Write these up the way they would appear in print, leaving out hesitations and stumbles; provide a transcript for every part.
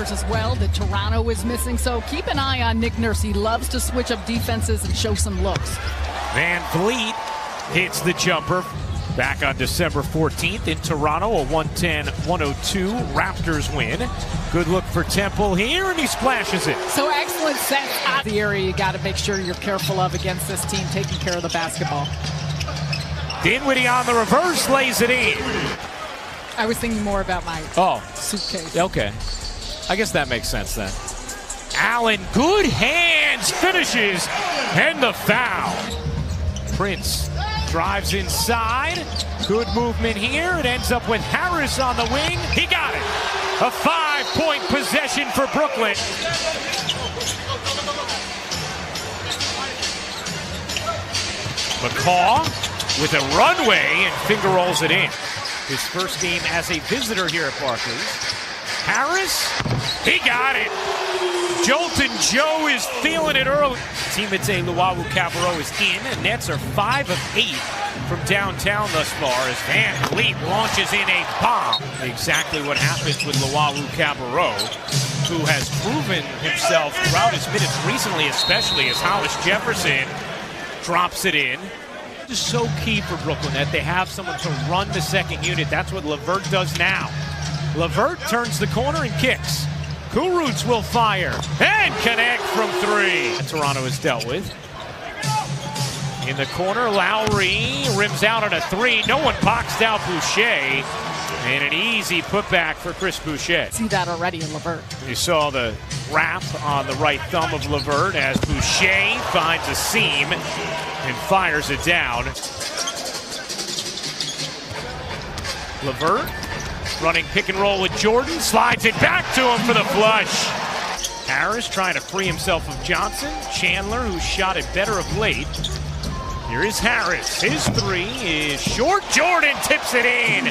players as well that Toronto is missing. So keep an eye on Nick Nurse. He loves to switch up defenses and show some looks. Van Vliet hits the jumper. Back on December 14th in Toronto, a 110-102 Raptors win. Good look for Temple here, and he splashes it. So excellent sense out of the area you got to make sure you're careful of against this team taking care of the basketball. Dinwiddie on the reverse, lays it in. I was thinking more about my suitcase. Okay. I guess that makes sense then. Allen, good hands, finishes, and the foul. Prince drives inside. Good movement here. It ends up with Harris on the wing. He got it. A 5-point possession for Brooklyn. McCaw with a runway and finger rolls it in. His first game as a visitor here at Barclays. Harris, he got it. Jolton Joe is feeling it early. Timothy Luwawu-Cabarrot is in. The Nets are 5 of 8 from downtown thus far as Van Vliet launches in a bomb. Exactly what happens with Luwawu-Cabarrot, who has proven himself throughout his minutes recently, especially as Hollis Jefferson drops it in. It's so key for Brooklyn that they have someone to run the second unit. That's what LeVert does now. LeVert turns the corner and kicks. Kurucs will fire and connect from three. Toronto is dealt with. In the corner, Lowry rims out on a three. No one boxed out Boucher. And an easy putback for Chris Boucher. See that already in LeVert. You saw the wrap on the right thumb of LeVert as Boucher finds a seam and fires it down. LeVert running pick and roll with Jordan, slides it back to him for the flush. Harris trying to free himself of Johnson. Chandler, who shot it better of late. Here is Harris. His three is short. Jordan tips it in.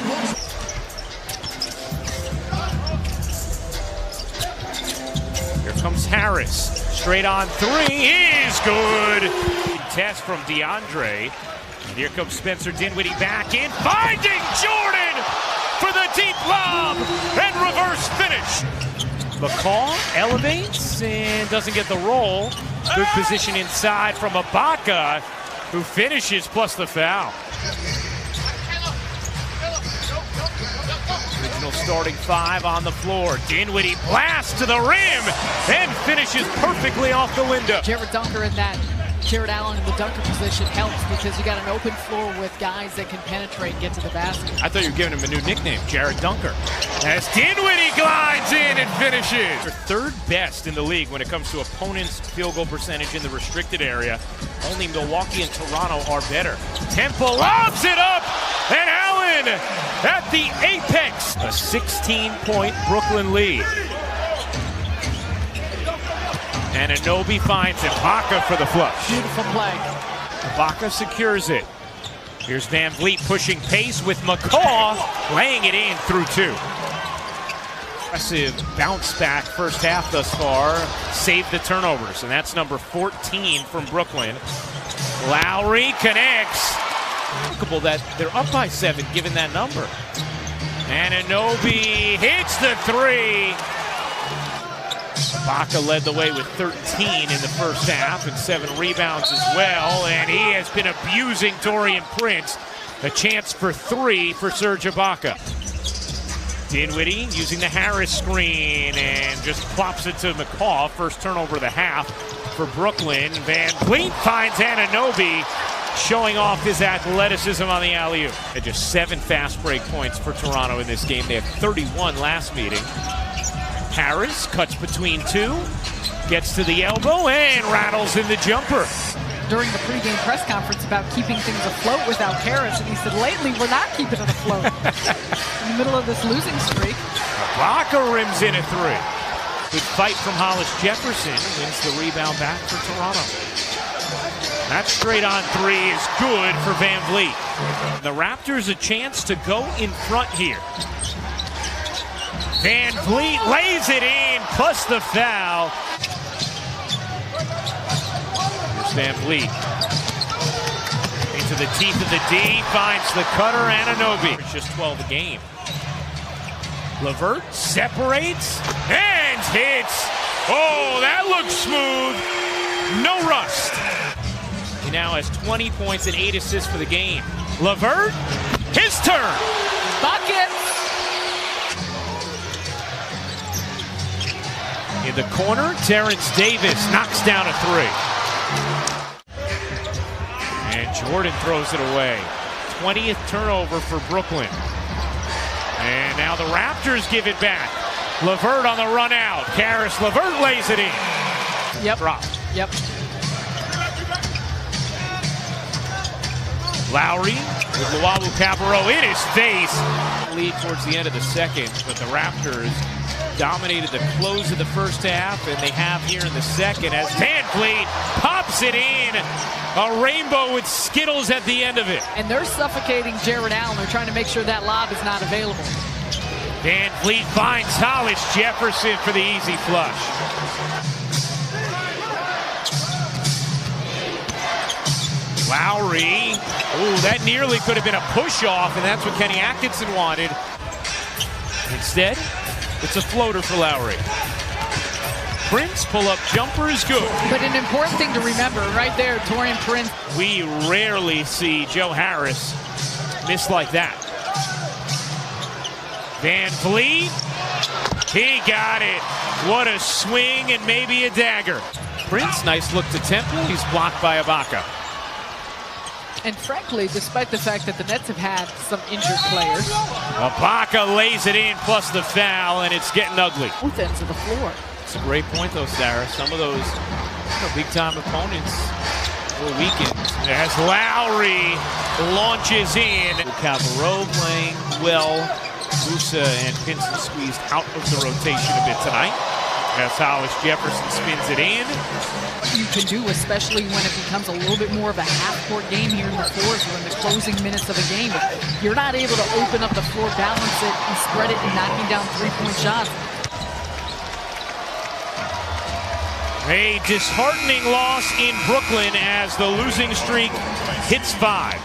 Here comes Harris. Straight on three is good. Test from DeAndre. And here comes Spencer Dinwiddie back in, finding Jordan for the deep lob and reverse finish. McCaw elevates and doesn't get the roll. Good position inside from Ibaka, who finishes plus the foul. Original starting five on the floor. Dinwiddie blasts to the rim and finishes perfectly off the window. Jared Allen in the dunker position helps because you got an open floor with guys that can penetrate and get to the basket. I thought you were giving him a new nickname, Jared Dunker. As Dinwiddie glides in and finishes. They're third best in the league when it comes to opponents' field goal percentage in the restricted area. Only Milwaukee and Toronto are better. Temple lobs it up, and Allen at the apex. A 16-point Brooklyn lead. And Anunoby finds Ibaka for the flush. Beautiful play. Ibaka secures it. Here's Van Vliet pushing pace with McCaw, laying it in through two. Impressive bounce back first half thus far. Saved the turnovers, and that's number 14 from Brooklyn. Lowry connects. Remarkable that they're up by 7 given that number. And Anunoby hits the three. Ibaka led the way with 13 in the first half and 7 rebounds as well, and he has been abusing Taurean Prince. A chance for 3 for Serge Ibaka. Dinwiddie using the Harris screen and just plops it to McCaw. First turnover of the half for Brooklyn. Van Vliet finds Anunoby, showing off his athleticism on the alley-oop. And just 7 fast break points for Toronto in this game. They had 31 last meeting. Harris cuts between 2, gets to the elbow, and rattles in the jumper. During the pregame press conference about keeping things afloat without Harris, and he said, lately we're not keeping it afloat. In the middle of this losing streak. Ibaka rims in a 3. Good fight from Hollis Jefferson, wins the rebound back for Toronto. That straight on 3 is good for Van Vliet. The Raptors a chance to go in front here. Van Vliet lays it in, plus the foul. Here's Van Vliet. Into the teeth of the D, finds the cutter, Anunoby. It's just 12 a game. LeVert separates and Simmons hits. Oh, that looks smooth. No rust. He now has 20 points and 8 assists for the game. LeVert, his turn. Bucket. In the corner, Terrence Davis knocks down a three. And Jordan throws it away. 20th turnover for Brooklyn. And now the Raptors give it back. LeVert on the run out. Karis LeVert lays it in. Yep. Drop. Yep. Lowry with Luau Cabarro in his face. Lead towards the end of the second, but the Raptors dominated the close of the first half, and they have here in the second as Van Fleet pops it in. A rainbow with Skittles at the end of it. And they're suffocating Jared Allen. They're trying to make sure that lob is not available. Van Fleet finds Hollis Jefferson for the easy flush. Lowry. Ooh, that nearly could have been a push-off, and that's what Kenny Atkinson wanted. Instead, it's a floater for Lowry. Prince pull-up jumper is good. But an important thing to remember right there, Taurean Prince. We rarely see Joe Harris miss like that. Van Vliet, he got it. What a swing and maybe a dagger. Prince, nice look to Temple. He's blocked by Ibaka. And frankly, despite the fact that the Nets have had some injured players, Ibaka lays it in plus the foul, and it's getting ugly. both ends of the floor. It's a great point, though, Sarah. Some of those big-time opponents were weakened. As Lowry launches in. Cabarro playing well. Musa and Pinson squeezed out of the rotation a bit tonight. As Hollis Jefferson spins it in. You can do, especially when it becomes a little bit more of a half-court game here in the fourth or in the closing minutes of a game. If you're not able to open up the floor, balance it, and spread it, and knocking down three-point shots. A disheartening loss in Brooklyn as the losing streak hits 5.